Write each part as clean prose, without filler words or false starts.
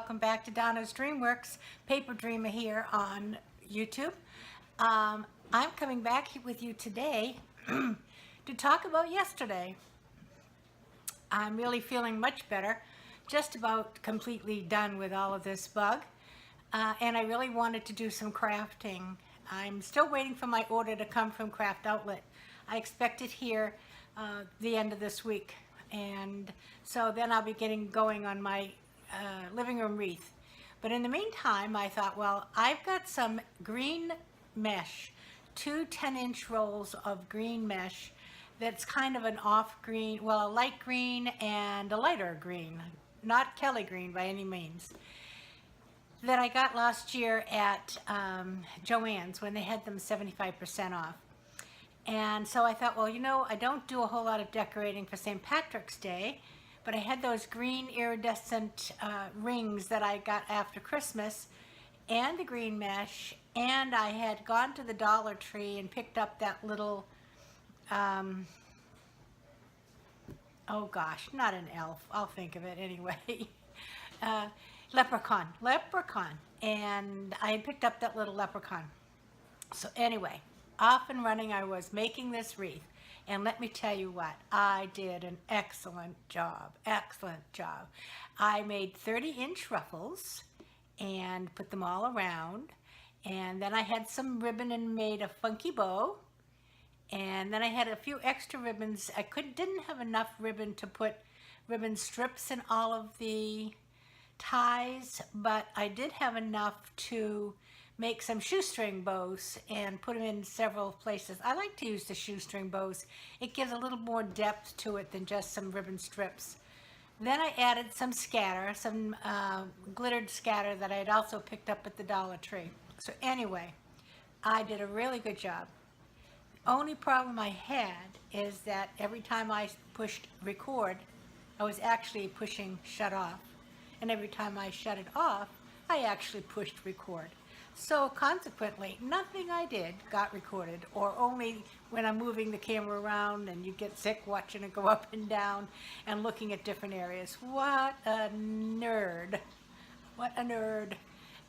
welcome back to Donna's Dreamworks. Paper Dreamer here on YouTube. I'm coming back with you today to talk about yesterday. I'm really feeling much better, just about completely done with all of this bug, and I really wanted to do some crafting. I'm still waiting for my order to come from Craft Outlet. I expect it here the end of this week, and so then I'll be getting going on my living room wreath. But in the meantime, I thought, well, I've got some green mesh, two 10-inch rolls of green mesh that's kind of an off green, well, a light green and a lighter green, not Kelly green by any means, that I got last year at Joann's when they had them 75% off. And so I thought, well, you know, I don't do a whole lot of decorating for St. Patrick's Day, but I had those green iridescent rings that I got after Christmas, and the green mesh, and I had gone to the Dollar Tree and picked up that little, oh gosh, not an elf, I'll think of it anyway, leprechaun, and I had picked up that little leprechaun. So anyway, off and running I was making this wreath. And let me tell you what, I did an excellent job, excellent job. I made 30-inch ruffles and put them all around. And then I had some ribbon and made a funky bow. And then I had a few extra ribbons. I didn't have enough ribbon to put ribbon strips in all of the ties, but I did have enough to make some shoestring bows and put them in several places. I like to use the shoestring bows. It gives a little more depth to it than just some ribbon strips. Then I added some scatter, some glittered scatter that I had also picked up at the Dollar Tree. So anyway, I did a really good job. The only problem I had is that every time I pushed record, I was actually pushing shut off. And every time I shut it off, I actually pushed record. So consequently, nothing I did got recorded, or only when I'm moving the camera around and you get sick watching it go up and down and looking at different areas. What a nerd. What a nerd.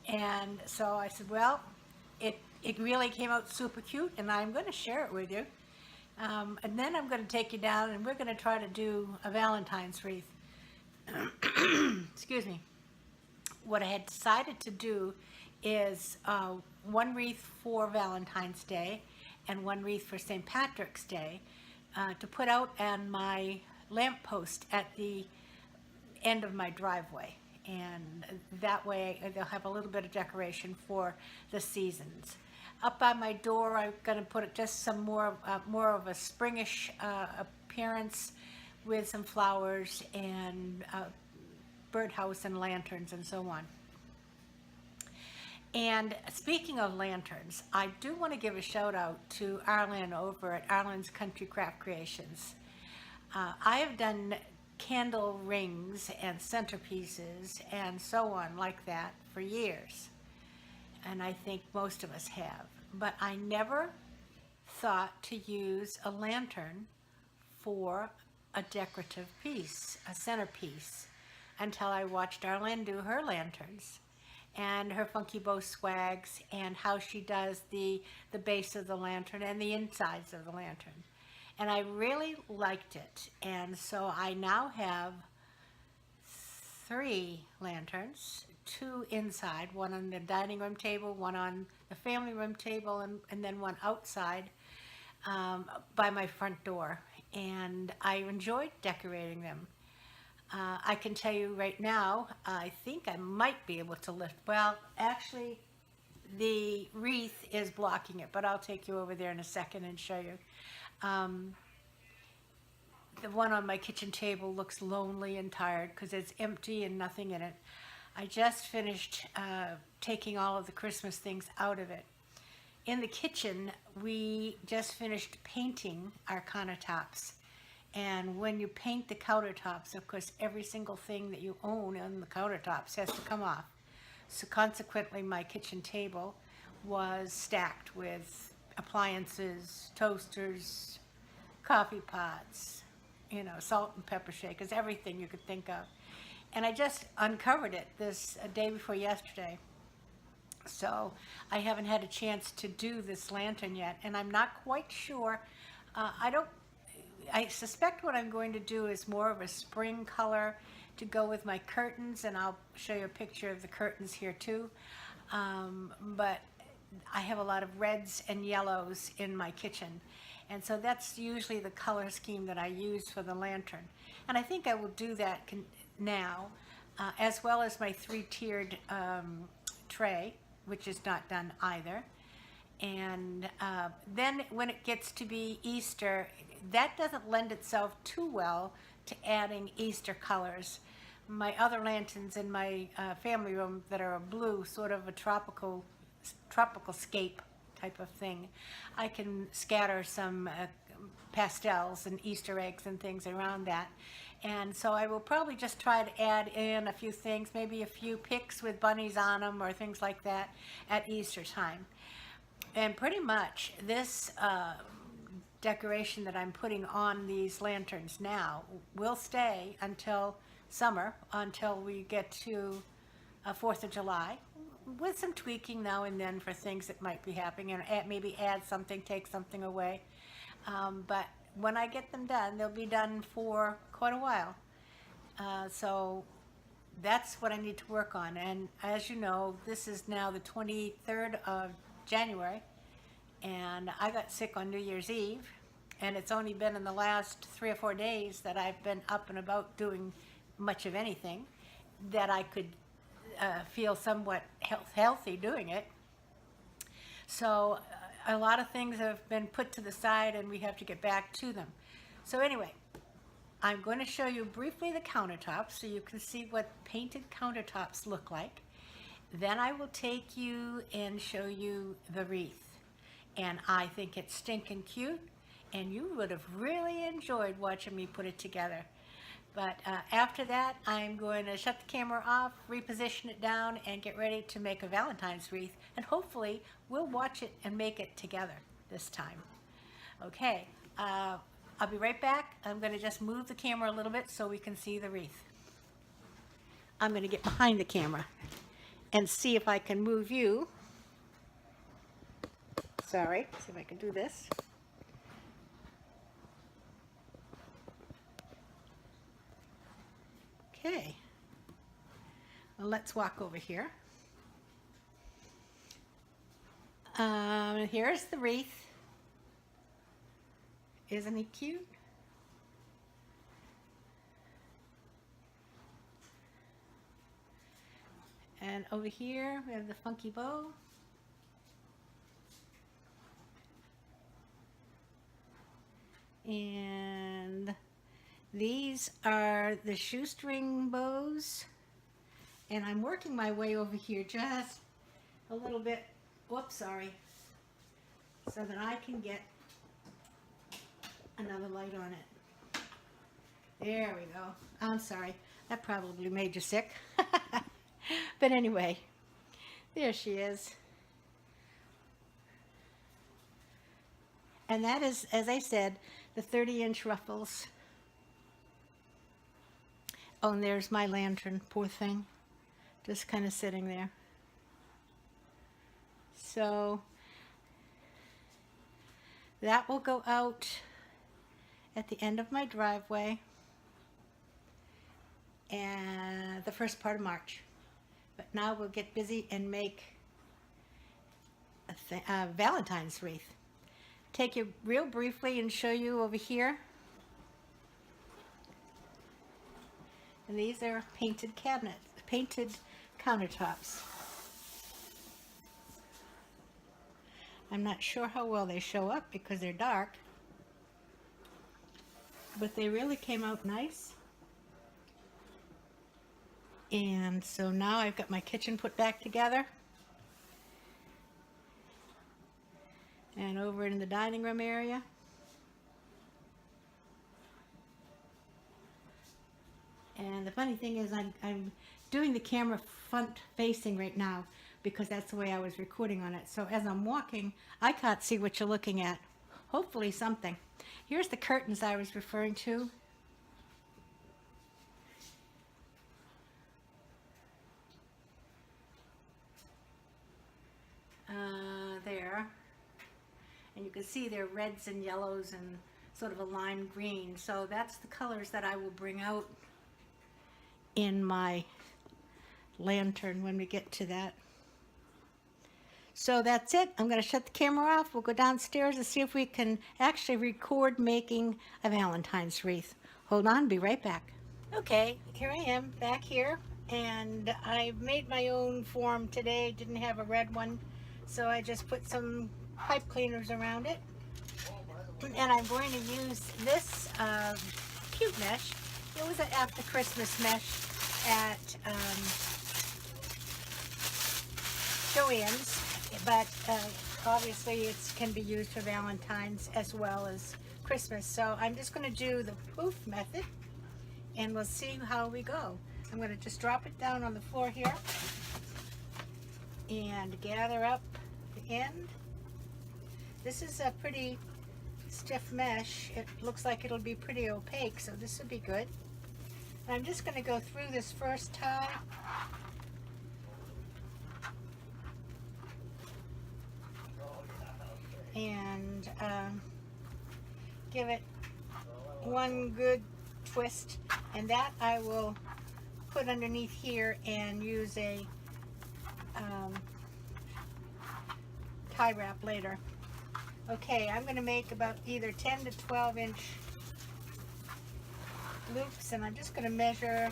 And so I said, well, it really came out super cute, and I'm going to share it with you. And then I'm going to take you down and we're going to try to do a Valentine's wreath. Excuse me. What I had decided to do is one wreath for Valentine's Day and one wreath for St. Patrick's Day to put out on my lamppost at the end of my driveway. And that way they'll have a little bit of decoration for the seasons. Up by my door, I'm going to put just some more of a springish appearance with some flowers and birdhouse and lanterns and so on. And speaking of lanterns, I do want to give a shout out to Arlen over at Arlen's Country Craft Creations. I have done candle rings and centerpieces and so on like that for years. And I think most of us have. But I never thought to use a lantern for a decorative piece, a centerpiece, until I watched Arlen do her lanterns and her funky bow swags, and how she does the base of the lantern and the insides of the lantern. And I really liked it. And so I now have 3 lanterns, 2 inside, one on the dining room table, one on the family room table, and then one outside by my front door. And I enjoyed decorating them. I can tell you right now, I think I might be able to lift. Well, actually, the wreath is blocking it, but I'll take you over there in a second and show you. The one on my kitchen table looks lonely and tired because it's empty and nothing in it. I just finished taking all of the Christmas things out of it. In the kitchen, we just finished painting our countertops. And when you paint the countertops, of course, every single thing that you own on the countertops has to come off. So consequently, my kitchen table was stacked with appliances, toasters, coffee pots, you know, salt and pepper shakers, everything you could think of. And I just uncovered it this day before yesterday. So I haven't had a chance to do this lantern yet, and I'm not quite sure. I don't. I suspect what I'm going to do is more of a spring color to go with my curtains, and I'll show you a picture of the curtains here too. But I have a lot of reds and yellows in my kitchen, and so that's usually the color scheme that I use for the lantern. And I think I will do that now, as well as my three-tiered tray, which is not done either. And then when it gets to be Easter, that doesn't lend itself too well to adding Easter colors. My other lanterns in my family room that are a blue, sort of a tropical scape type of thing, I can scatter some pastels and Easter eggs and things around that. And so I will probably just try to add in a few things, maybe a few picks with bunnies on them or things like that at Easter time. And pretty much this decoration that I'm putting on these lanterns now will stay until summer, until we get to 4th of July, with some tweaking now and then for things that might be happening, and maybe add something, take something away. But when I get them done, they'll be done for quite a while. So that's what I need to work on. And as you know, this is now the 23rd of January, and I got sick on New Year's Eve, and it's only been in the last 3 or 4 days that I've been up and about doing much of anything that I could feel somewhat healthy doing it. So a lot of things have been put to the side, and we have to get back to them. So anyway, I'm going to show you briefly the countertops so you can see what painted countertops look like. Then I will take you and show you the wreath. And I think it's stinking cute, and you would have really enjoyed watching me put it together. But after that, I'm going to shut the camera off, reposition it down, and get ready to make a Valentine's wreath. And hopefully, we'll watch it and make it together this time. Okay, I'll be right back. I'm going to just move the camera a little bit so we can see the wreath. I'm going to get behind the camera and see if I can move you. Sorry, see if I can do this. Okay, well, let's walk over here. Here's the wreath. Isn't he cute? And over here we have the funky bow. And these are the shoestring bows, and I'm working my way over here just a little bit, whoops, sorry, so that I can get another light on it. There we go. I'm sorry, that probably made you sick. But anyway, there she is. And that is, as I said, the 30-inch ruffles. Oh, and there's my lantern, poor thing, just kind of sitting there. So that will go out at the end of my driveway and the first part of March. But now we'll get busy and make a Valentine's wreath. Take you real briefly and show you over here. And these are painted cabinets, painted countertops. I'm not sure how well they show up because they're dark, but they really came out nice. And so now I've got my kitchen put back together. And over in the dining room area. And the funny thing is I'm doing the camera front facing right now because that's the way I was recording on it. So as I'm walking, I can't see what you're looking at. Hopefully something. Here's the curtains I was referring to. And you can see they're reds and yellows and sort of a lime green. So that's the colors that I will bring out in my lantern when we get to that. So that's it. I'm going to shut the camera off. We'll go downstairs and see if we can actually record making a Valentine's wreath. Hold on, be right back. Okay, here I am back here, and I've made my own form today. Didn't have a red one, so I just put some pipe cleaners around it. And I'm going to use this cute mesh. It was an after Christmas mesh at Joann's, but obviously it can be used for Valentine's as well as Christmas. So I'm just going to do the poof method, and we'll see how we go. I'm going to just drop it down on the floor here and gather up the end. This is a pretty stiff mesh. It looks like it'll be pretty opaque, so this will be good. And I'm just going to go through this first tie. And give it one good twist, and that I will put underneath here and use a tie wrap later. Okay, I'm going to make about either 10 to 12 inch loops, and I'm just going to measure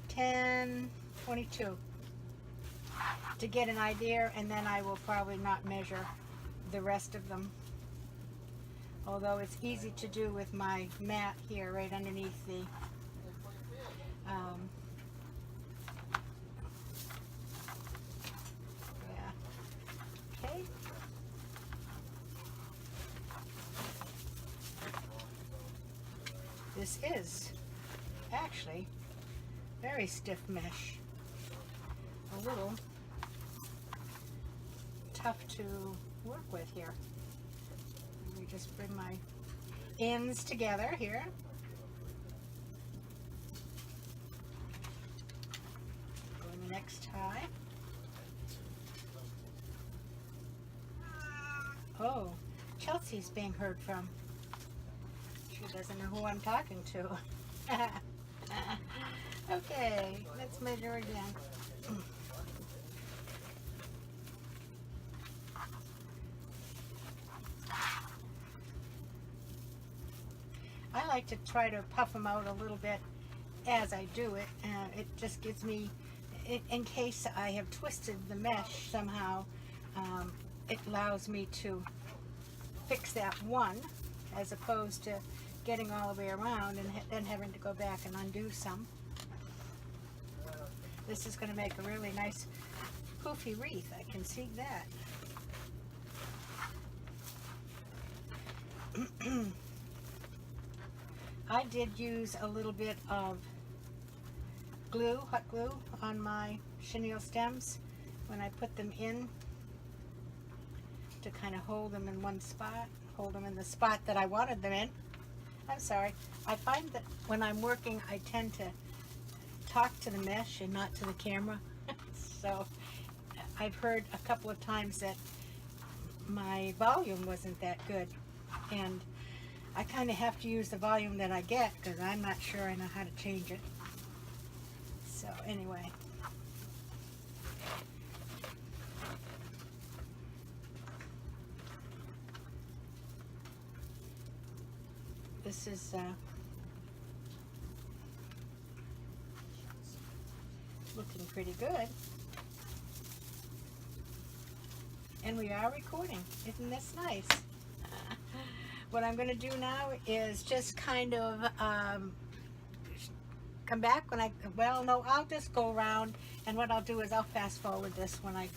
10, 22 to get an idea, and then I will probably not measure the rest of them. Although it's easy to do with my mat here right underneath the okay. This is actually very stiff mesh. A little tough to work with here. Let me just bring my ends together here. Go in the next tie. Oh, Chelsea's being heard from. She doesn't know who I'm talking to. Okay, let's measure again. I like to try to puff them out a little bit as I do it, and it just gives me, in case I have twisted the mesh somehow, it allows me to fix that one, as opposed to getting all the way around and then having to go back and undo some. This is going to make a really nice poofy wreath. I can see that. I did use a little bit of glue, hot glue, on my chenille stems when I put them in, to kind of hold them in one spot, hold them in the spot that I wanted them in. I'm sorry. I find that when I'm working, I tend to talk to the mesh and not to the camera. So I've heard a couple of times that my volume wasn't that good, and I kind of have to use the volume that I get because I'm not sure I know how to change it. So anyway. This is looking pretty good. And we are recording. Isn't this nice? What I'm going to do now is just kind of come back when well, no, I'll just go around, and what I'll do is I'll fast forward this when I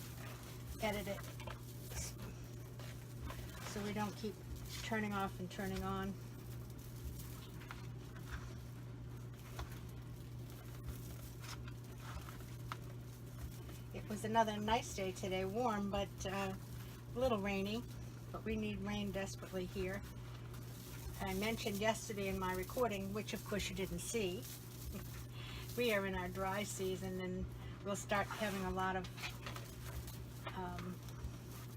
edit it, so we don't keep turning off and turning on. It was another nice day today, warm, but a little rainy, but we need rain desperately here. I mentioned yesterday in my recording, which of course you didn't see, we are in our dry season, and we'll start having a lot of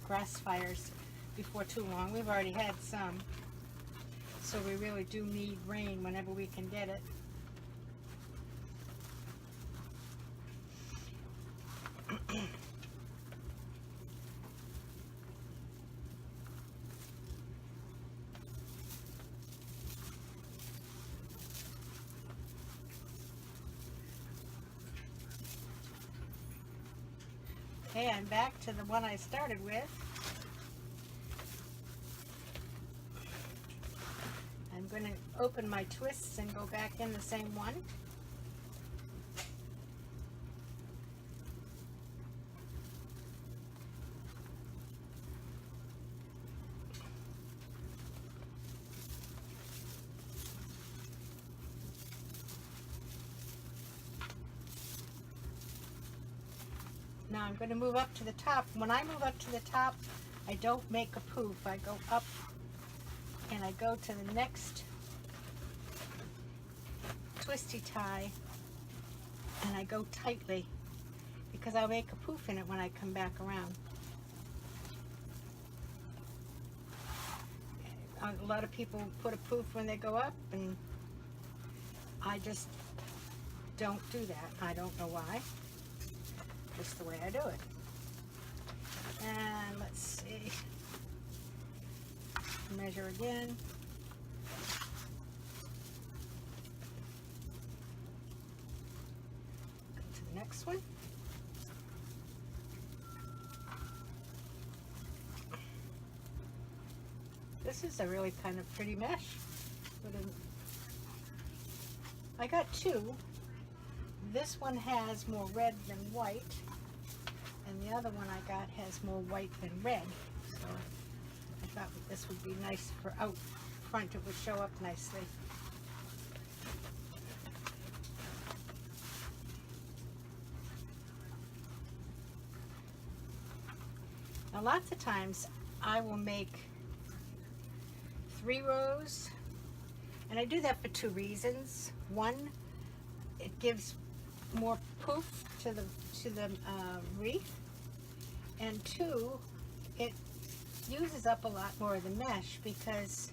grass fires before too long. We've already had some, so we really do need rain whenever we can get it. Okay, I'm back to the one I started with. I'm going to open my twists and go back in the same one. Now I'm going to move up to the top. When I move up to the top, I don't make a poof. I go up and I go to the next twisty tie and I go tightly because I'll make a poof in it when I come back around. A lot of people put a poof when they go up, and I just don't do that. I don't know why. Just the way I do it. And let's see. Measure again. Go to the next one. This is a really kind of pretty mesh. I got two. This one has more red than white, and the other one I got has more white than red. So I thought this would be nice for out front. It would show up nicely. Now lots of times I will make 3 rows, and I do that for 2 reasons. One, it gives more poof to the wreath, and 2, it uses up a lot more of the mesh because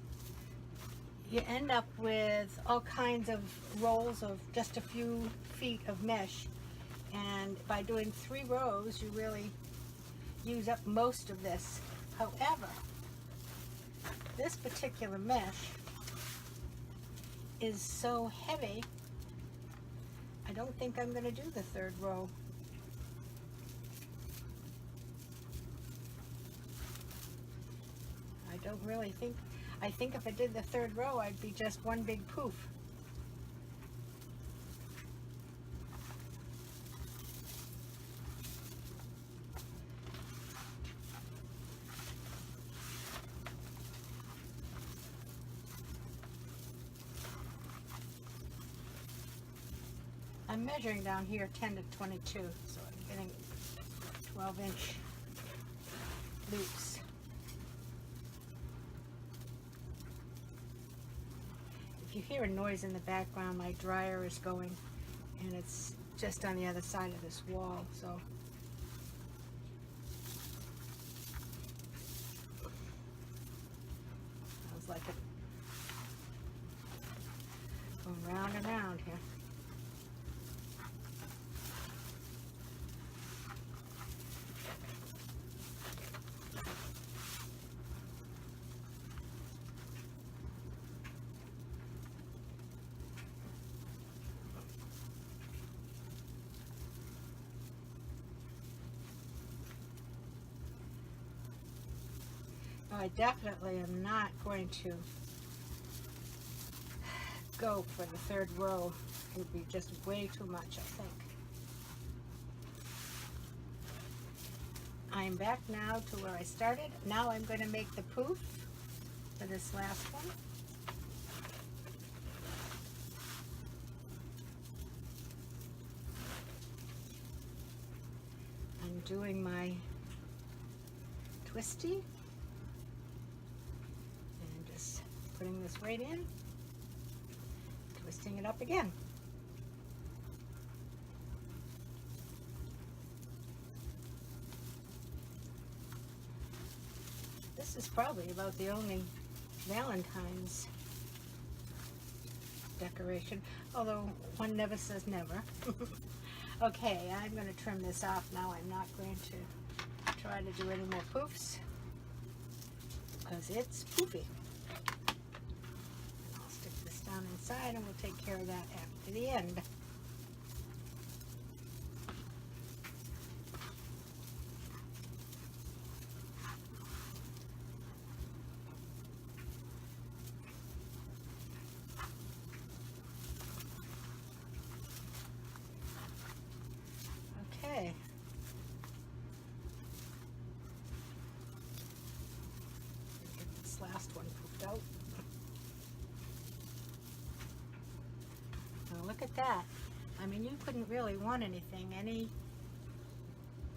you end up with all kinds of rolls of just a few feet of mesh, and by doing 3 rows you really use up most of this. However, this particular mesh is so heavy, I don't think I'm going to do the 3rd row. I don't really think, I think if I did the 3rd row, I'd be just one big poof. I'm measuring down here 10 to 22, so I'm getting 12-inch loops. If you hear a noise in the background, my dryer is going, and it's just on the other side of this wall, so. Sounds like it going round and round here. I definitely am not going to go for the 3rd row. It would be just way too much, I think. I'm back now to where I started. Now I'm going to make the poof for this last one. I'm doing my twisty. Putting this right in, twisting it up again. This is probably about the only Valentine's decoration, although one never says never. Okay, I'm going to trim this off now. I'm not going to try to do any more poofs because it's poofy. And I'll stick this down inside and we'll take care of that after the end. Okay. Get this last one poofed out. Now look at that. I mean, you couldn't really want anything any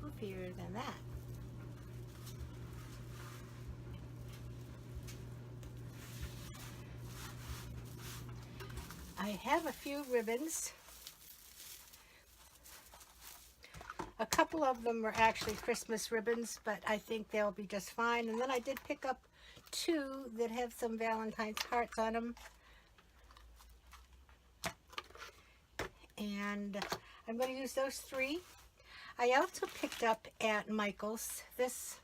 poofier than that. I have a few ribbons. A couple of them were actually Christmas ribbons, but I think they'll be just fine. And then I did pick up two that have some Valentine's hearts on them. And I'm going to use those three. I also picked up at Michael's this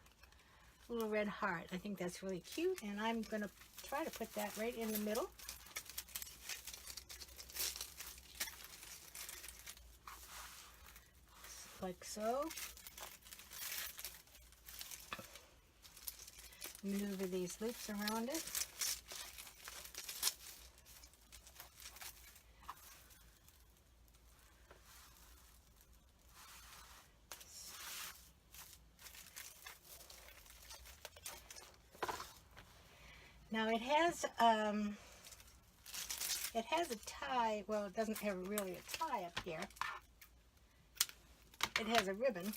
little red heart. I think that's really cute, and I'm going to try to put that right in the middle. Like so. Maneuver these loops around it. Now it has a tie. Well, it doesn't have really a tie up here. It has a ribbon,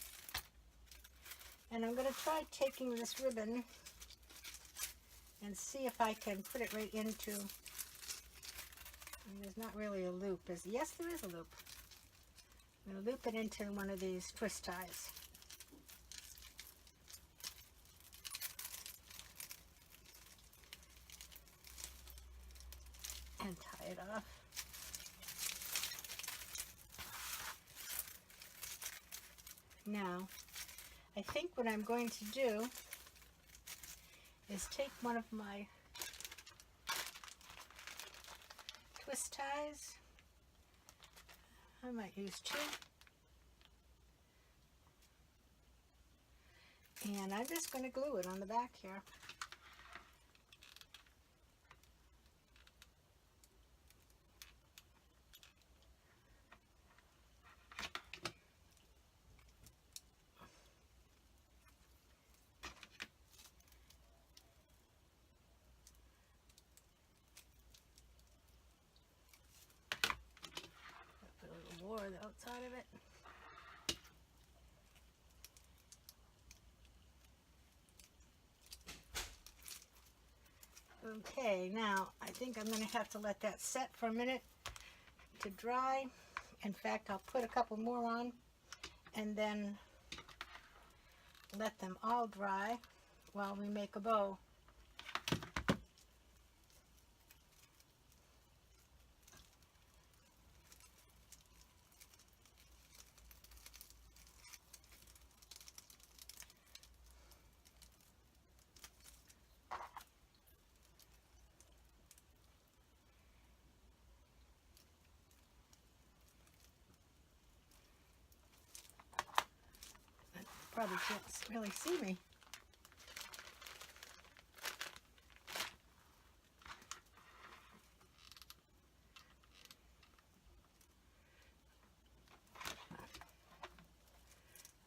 and I'm going to try taking this ribbon and see if I can put it right into, and there's not really a loop. Yes, there is a loop. I'm going to loop it into one of these twist ties. And tie it off. Now, I think what I'm going to do is take one of my twist ties. I might use two. And I'm just going to glue it on the back here. The outside of it. Okay, now I think I'm going to have to let that set for a minute to dry. In fact, I'll put a couple more on and then let them all dry while we make a bow. Probably can't really see me.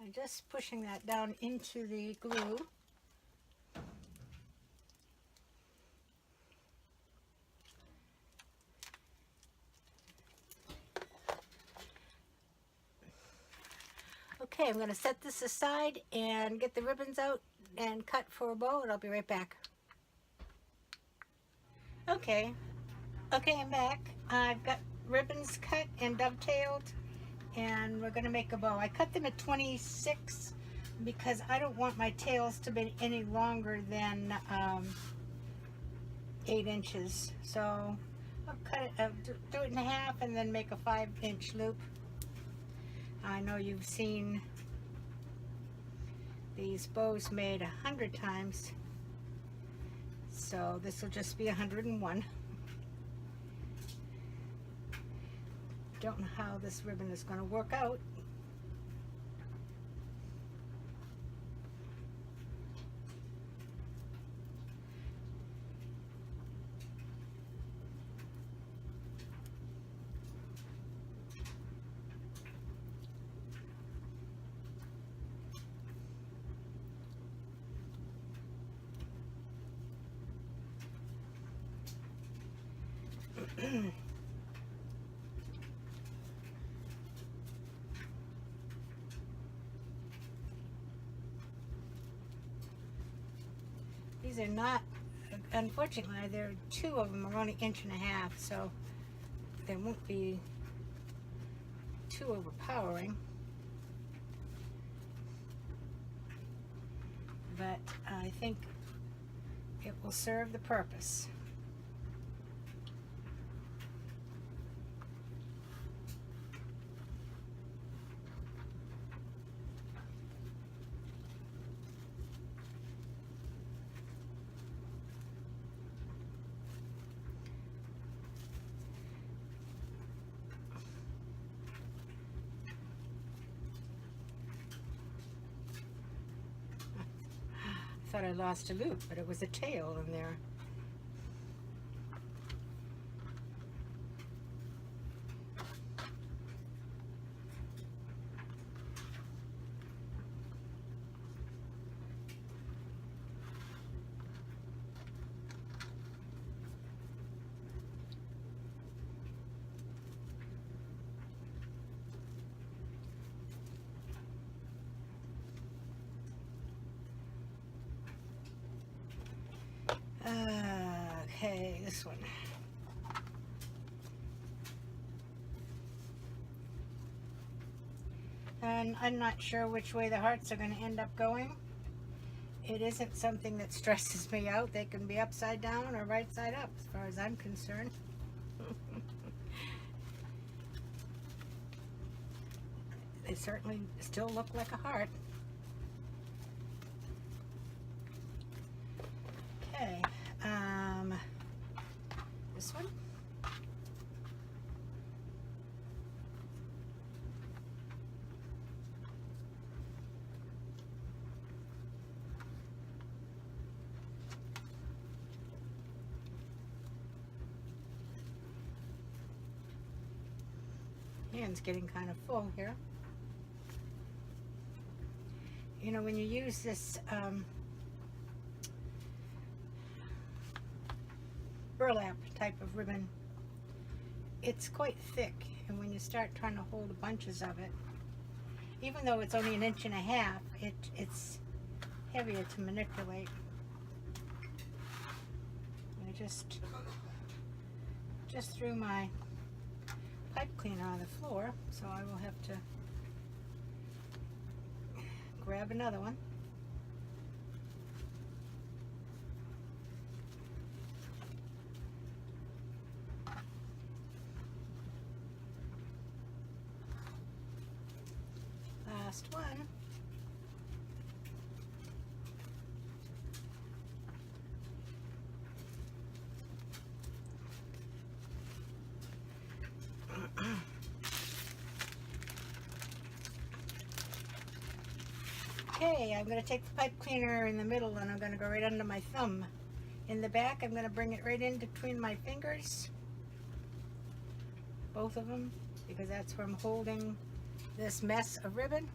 I'm just pushing that down into the glue. Okay, I'm going to set this aside and get the ribbons out and cut for a bow, and I'll be right back. Okay, I'm back. I've got ribbons cut and dovetailed, and we're going to make a bow. I cut them at 26 because I don't want my tails to be any longer than 8 inches. So I'll cut it, do it in half and then make a 5-inch loop. I know you've seen these bows made 100 times, so this will just be 101. Don't know how this ribbon is going to work out. These are not, unfortunately, there are 2 of them are only 1.5 inches, so they won't be too overpowering. But I think it will serve the purpose. I thought I lost a loop, but it was a tail in there. Okay, this one. And I'm not sure which way the hearts are going to end up going. It isn't something that stresses me out. They can be upside down or right side up as far as I'm concerned. They certainly still look like a heart. Okay, this one. Hand's getting kind of full here. You know, when you use this burlap type of ribbon, it's quite thick, and when you start trying to hold bunches of it, even though it's only 1.5 inches, it's heavier to manipulate. I just threw my pipe cleaner on the floor, so I will have to grab another one. Last one. Okay, I'm going to take the pipe cleaner in the middle and I'm going to go right under my thumb. In the back, I'm going to bring it right in between my fingers, both of them, because that's where I'm holding this mess of ribbon.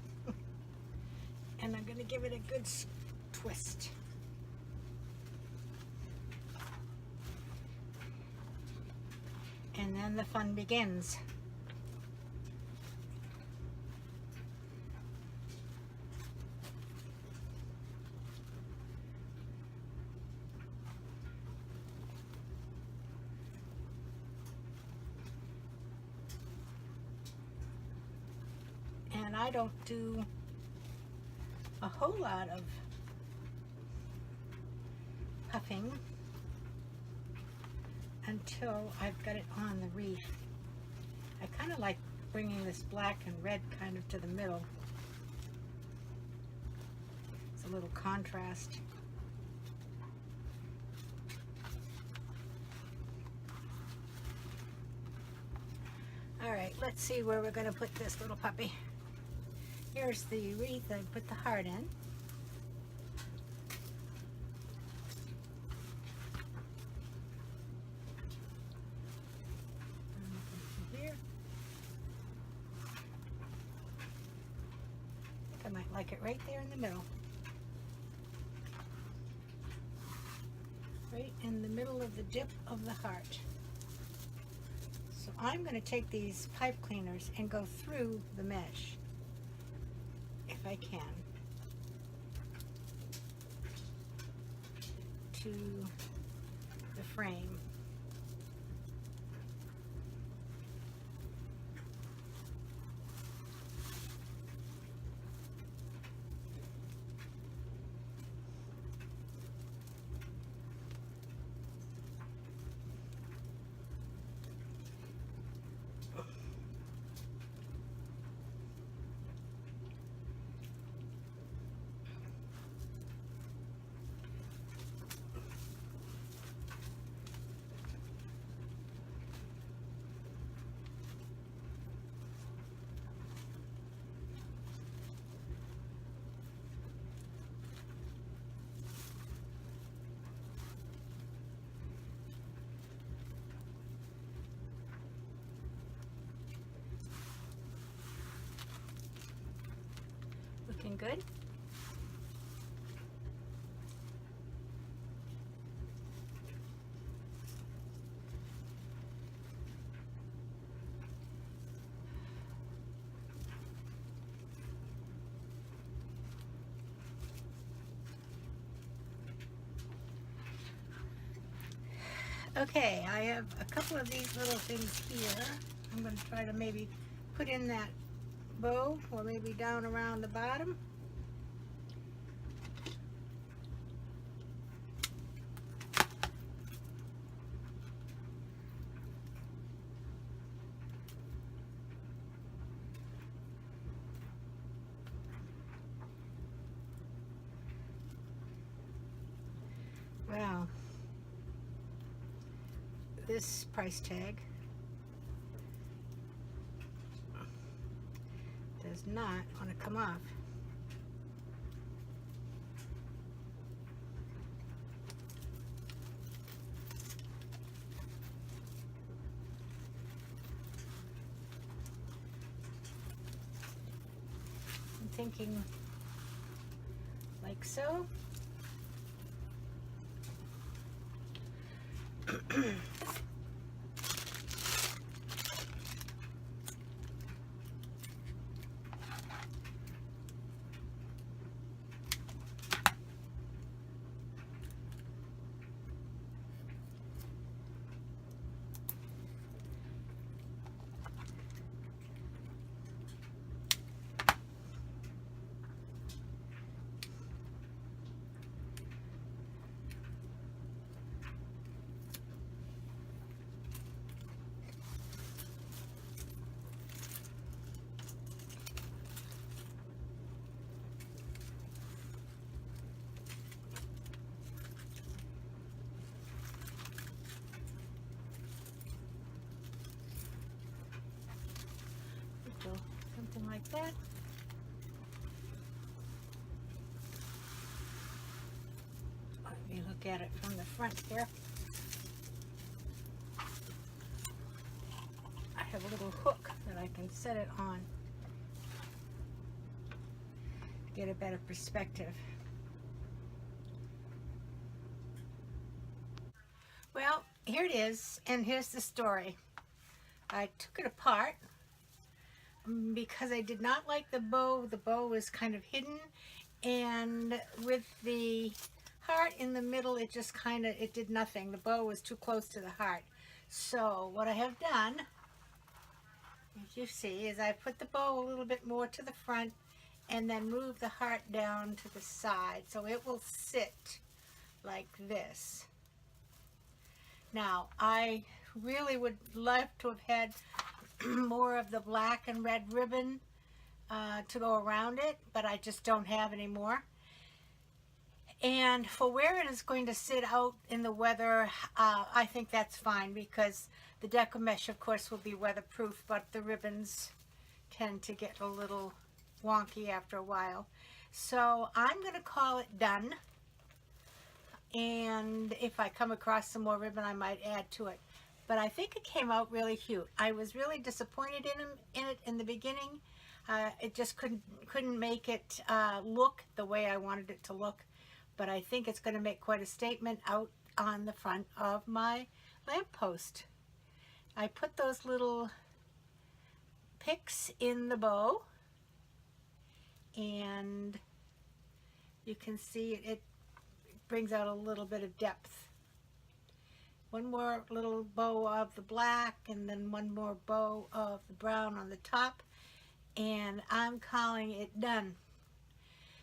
And I'm going to give it a good twist. And then the fun begins. And I don't do a a whole lot of puffing until I've got it on the wreath. I kind of like bringing this black and red kind of to the middle. It's a little contrast. All right, let's see where we're going to put this little puppy. Here's the wreath I put the heart in. Here. I think I might like it right there in the middle. Right in the middle of the dip of the heart. So I'm going to take these pipe cleaners and go through the mesh, if I can, to the frame. Looking good. Okay, I have a couple of these little things here. I'm going to try to maybe put in that bow, or maybe down around the bottom. Wow. This price tag does not want to come off. I'm thinking like so. Something like that. Let me look at it from the front here. I have a little hook that I can set it on to get a better perspective. Well, here it is, and here's the story. I took it apart because I did not like the bow. The bow was kind of hidden, and with the heart in the middle, it just kind of, it did nothing. The bow was too close to the heart. So what I have done, as you see, is I put the bow a little bit more to the front and then move the heart down to the side so it will sit like this. Now, I really would love to have had more of the black and red ribbon to go around it, but I just don't have any more. And for where it is going to sit out in the weather, I think that's fine, because the decor mesh, of course, will be weatherproof, but the ribbons tend to get a little wonky after a while. So I'm going to call it done. And if I come across some more ribbon, I might add to it. But I think it came out really cute. I was really disappointed in it in the beginning. It just couldn't make it look the way I wanted it to look. But I think it's going to make quite a statement out on the front of my lamppost. I put those little picks in the bow, and you can see it brings out a little bit of depth. One more little bow of the black, and then one more bow of the brown on the top, and I'm calling it done.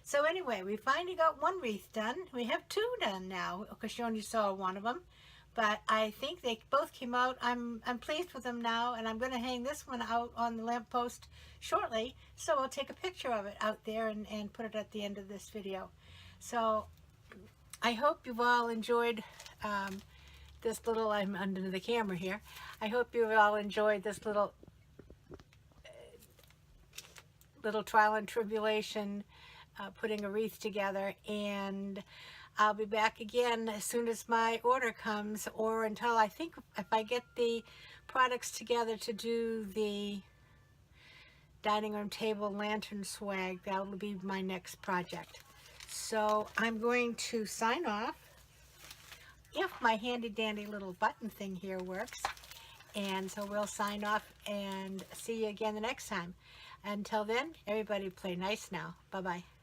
So anyway, we finally got one wreath done. We have two done now, because you only saw one of them. But I think they both came out. I'm pleased with them now, and I'm going to hang this one out on the lamppost shortly. So I'll take a picture of it out there and put it at the end of this video. So I hope you've all enjoyed this little, I'm under the camera here. I hope you've all enjoyed this little trial and tribulation putting a wreath together, and I'll be back again as soon as my order comes, or until I think if I get the products together to do the dining room table lantern swag, that will be my next project. So I'm going to sign off, if my handy dandy little button thing here works, and so we'll sign off and see you again the next time. Until then, everybody play nice now. Bye-bye.